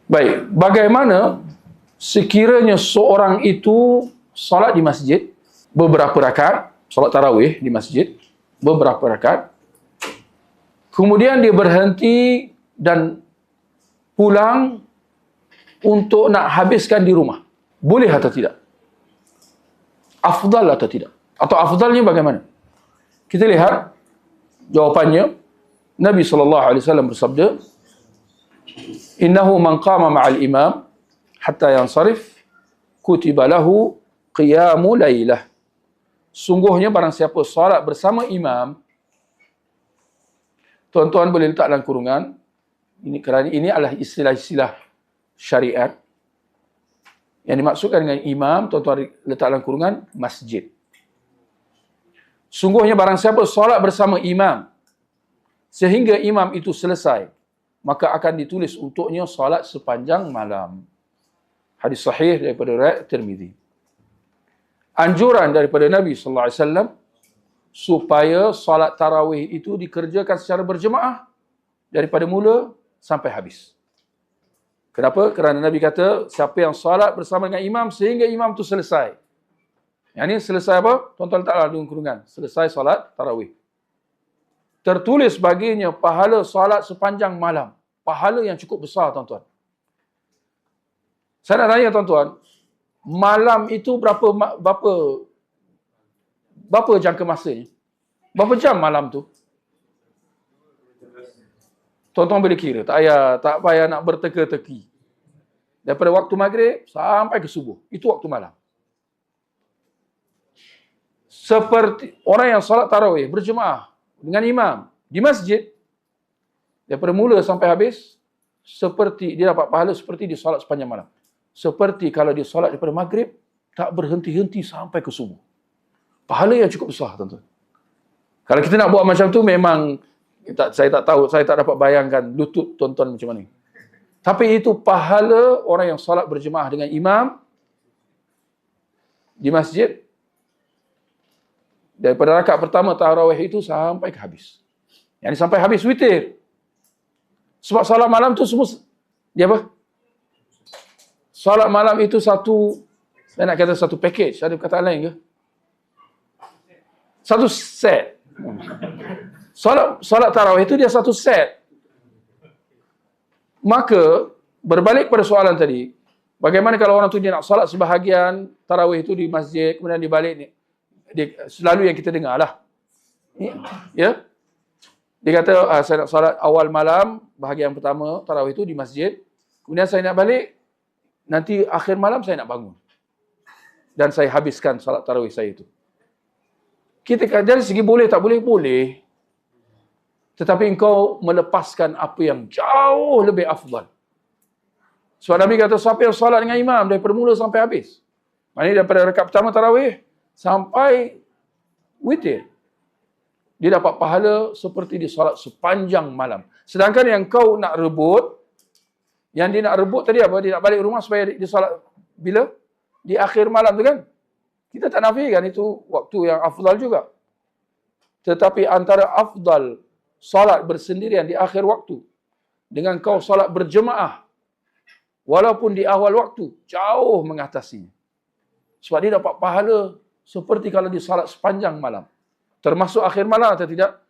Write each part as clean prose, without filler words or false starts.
Baik, bagaimana sekiranya seorang itu solat di masjid beberapa rakaat, solat tarawih di masjid beberapa rakaat, kemudian dia berhenti dan pulang untuk nak habiskan di rumah. Boleh atau tidak? Afdal atau tidak? Atau afdalnya bagaimana? Kita lihat jawapannya. Nabi SAW bersabda, "Innahu man qama ma'al imam hatta yansarif kutiba lahu qiyamu lailah." Sungguhnya barang siapa solat bersama imam, tuan-tuan boleh letak dalam kurungan, ini kerana ini adalah istilah-istilah syariat. Yang dimaksudkan dengan imam, tuan-tuan letak dalam kurungan, masjid. Sungguhnya barang siapa solat bersama imam sehingga imam itu selesai, maka akan ditulis untuknya solat sepanjang malam. Hadis sahih daripada riwayat Tirmizi. Anjuran daripada Nabi sallallahu alaihi wasallam supaya solat tarawih itu dikerjakan secara berjemaah daripada mula sampai habis. Kenapa? Kerana Nabi kata, siapa yang solat bersama dengan imam sehingga imam itu selesai. Yang ini selesai apa? Tuan-tuan letaklah dalam kurungan. Selesai solat tarawih. Tertulis baginya pahala solat sepanjang malam. Pahala yang cukup besar, tuan-tuan. Saya nak tanya, tuan-tuan, malam itu berapa jangka masanya? Berapa jam malam tu? Tuan-tuan boleh kira, tak payah nak berteka-teki. Daripada waktu maghrib sampai ke subuh, itu waktu malam. Seperti orang yang salat tarawih berjemaah dengan imam di masjid, daripada mula sampai habis, seperti dia dapat pahala seperti dia solat sepanjang malam. Seperti kalau dia solat daripada maghrib, tak berhenti-henti sampai ke subuh. Pahala yang cukup besar, tuan-tuan. Kalau kita nak buat macam tu, memang saya tak tahu, saya tak dapat bayangkan lutut tuan-tuan macam mana. Tapi itu pahala orang yang solat berjemaah dengan imam di masjid, daripada rakaat pertama tarawih itu sampai ke habis. Yang ini sampai habis witir. Sebab solat malam tu semua, dia apa? Solat malam itu satu, saya nak kata satu package, ada perkataan lain ke? Satu set. Solat tarawih itu dia satu set. Maka, berbalik pada soalan tadi, bagaimana kalau orang tu dia nak solat sebahagian tarawih itu di masjid, kemudian dia balik ni, selalu yang kita dengar lah. Ya? Dia kata, saya nak solat awal malam, bahagian pertama tarawih itu di masjid, kemudian saya nak balik, nanti akhir malam saya nak bangun. Dan saya habiskan solat tarawih saya itu. Kita dari segi boleh tak boleh, boleh. Tetapi engkau melepaskan apa yang jauh lebih afdal. Sebab Nabi kata, siapa yang solat dengan imam daripada mula sampai habis. Maksudnya daripada rakaat pertama tarawih sampai witir, dia dapat pahala seperti dia solat sepanjang malam. Sedangkan yang kau nak rebut, yang dia nak rebut tadi apa? Dia nak balik rumah supaya dia solat bila? Di akhir malam tu kan? Kita tak nafikan itu waktu yang afdal juga. Tetapi antara afdal solat bersendirian di akhir waktu dengan kau solat berjemaah walaupun di awal waktu, jauh mengatasinya. Sebab dia dapat pahala seperti kalau dia salat sepanjang malam. Termasuk akhir malam atau tidak?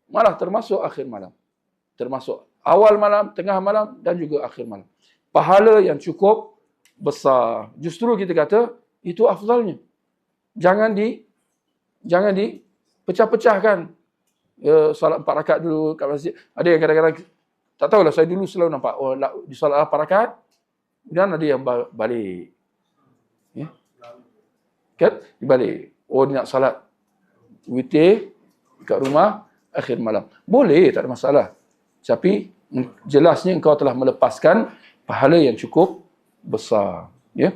Malah termasuk akhir malam. Termasuk awal malam, tengah malam dan juga akhir malam. Pahala yang cukup besar. Justru kita kata itu afdalnya. Jangan dipecah-pecahkan. Ya, salat 4 rakaat dulu kat masjid. Ada yang kadang-kadang, tak tahulah, saya dulu selalu nampak, di salat 4 rakaat, kemudian ada yang balik. Ya? Kan? Dibalik. Dia nak salat witir kat rumah akhir malam. Boleh, tak ada masalah. Tapi jelasnya engkau telah melepaskan pahala yang cukup besar. Ya?